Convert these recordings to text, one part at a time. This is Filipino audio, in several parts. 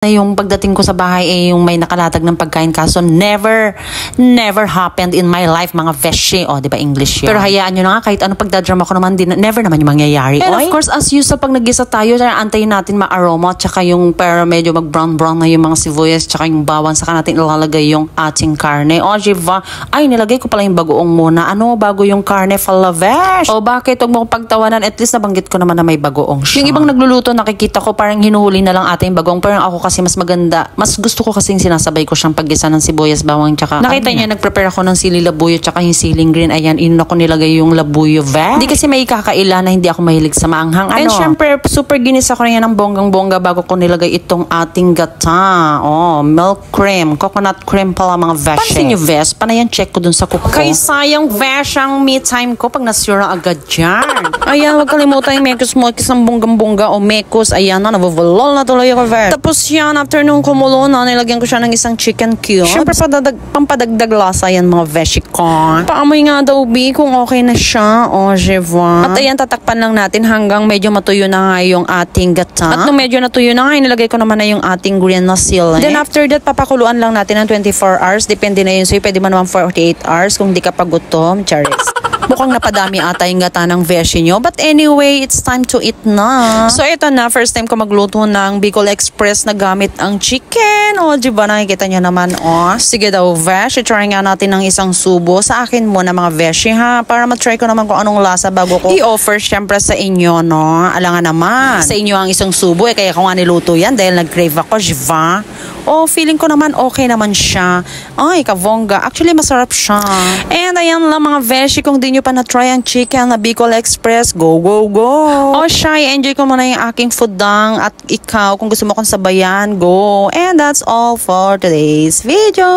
Na yung pagdating ko sa bahay yung may nakalatag ng pagkain kaso never happened in my life mga veshi. O, di ba English yun? Pero hayaan nyo na nga kahit ano pagdadrama ko naman, never naman yung mangyayari. And of course, as usual, pag nag-gisa tayo, antayin natin ma-aroma tsaka yung pero medyo mag-brown na yung mga sibuyas tsaka yung bawang saka natin ilalagay yung ating karne. O, diba? Ay, nilagay ko pala yung bagoong muna. Ano, bago yung karne, falavesh? O, bakit? Huwag mo pagtawanan. At least nabanggit ko naman na may bagoong siya. Yung ibang nagluluto, nakikita ko parang hinuhuli na lang ating bagoong. Pero ako kasi mas maganda. Mas gusto ko kasing sinasabay ko siyang paggisa ng sibuyas, bawang, tsaka nakita niya, nagprepare ako ng sili labuyo tsaka yung siling green. Ayan, inon ako nilagay yung labuyo Hindi kasi may kakaila na hindi ako mahilig sa maanghang. And syempre, super ginisa ko na yan ng bonggang-bongga bago ko nilagay itong ating gata. Oh, milk cream. Coconut cream pala mga vesh. Pansin nyo, Vesh? Panayan check ko dun sa kuko. Kay sayang, Vesh, ang me time ko pag nasira agad dyan. Ayan, wag kalimutan yung mekos mo ng bonggang-bongga o mekos. Ayan na, nabubulol na tuloy ako, Vesh. Tapos yan, after nung kumulo na, nilagyan ko siya ng isang chicken cubes. Siyempre, pampadagdag lasa yan mga veshi ko. Paamoy nga daw, B, kung okay na siya. O, diba? At ayan, tatakpan lang natin hanggang medyo matuyo na nga yung ating gata. At nung medyo natuyo na nga, nilagay ko naman na yung ating green na sili. Then after that, papakuluan lang natin ng 24 hours. Depende na yun sa'yo. Pwede mo naman 48 hours kung di ka pagutom. Charis. Mukhang napadami ata yung gata ng veshi nyo. But anyway, it's time to eat na. So, ito na. First time ko magluto ng Bicol Express na gamit ang chicken. O, diba? Nakikita nyo naman. O, sige daw, vesh. I-try nga natin ng isang subo. Sa akin muna mga veshi, ha? Para matry ko naman kung anong lasa bago ko i-offer syempre sa inyo, no? Alangan naman. Sa inyo ang isang subo. Kaya ko nga niluto yan dahil nag-crave ako, diba? O, feeling ko naman okay naman siya. Ay, kavongga. Actually, masarap siya. And ayan lang mga veshi. Kung di nyo pa na-try ang chicken na Bicol Express, go, go, go! O, shy, enjoy ko muna yung aking foodang. At ikaw, kung gusto mo kong sabayan, go! And that's all for today's video.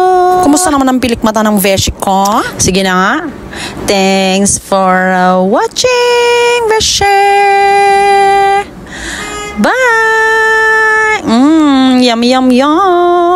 Kumusta naman ang pilik mata ng veshi ko? Sige na nga. Thanks for watching, veshi! Bye! Yum, yum, yum!